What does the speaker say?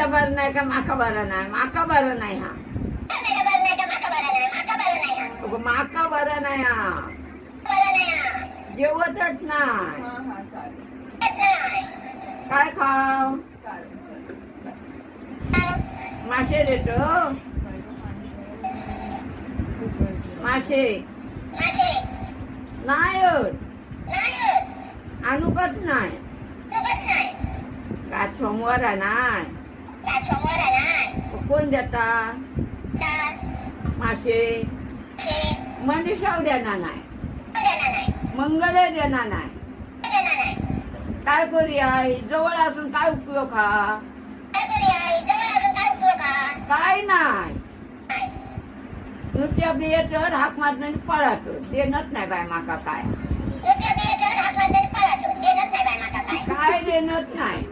बरं नाही का माका बरं नाही माका बरं नाही हा अगं, माका बरं नाही हा जेवतच नाही हा हा चालेल काय खाव मासे देतो मासे नाही होत. आणूकच नाही का सोमवार आहे नाही कोण देता मासे मनीषाव देणार नाही मंगल देणार नाही काय करूया जवळ असून काय उपयोग हा काय नाही नुसती आपली येतं हाक मारत नाही पळात देणंच नाही बाय माका काय काय देणंच नाही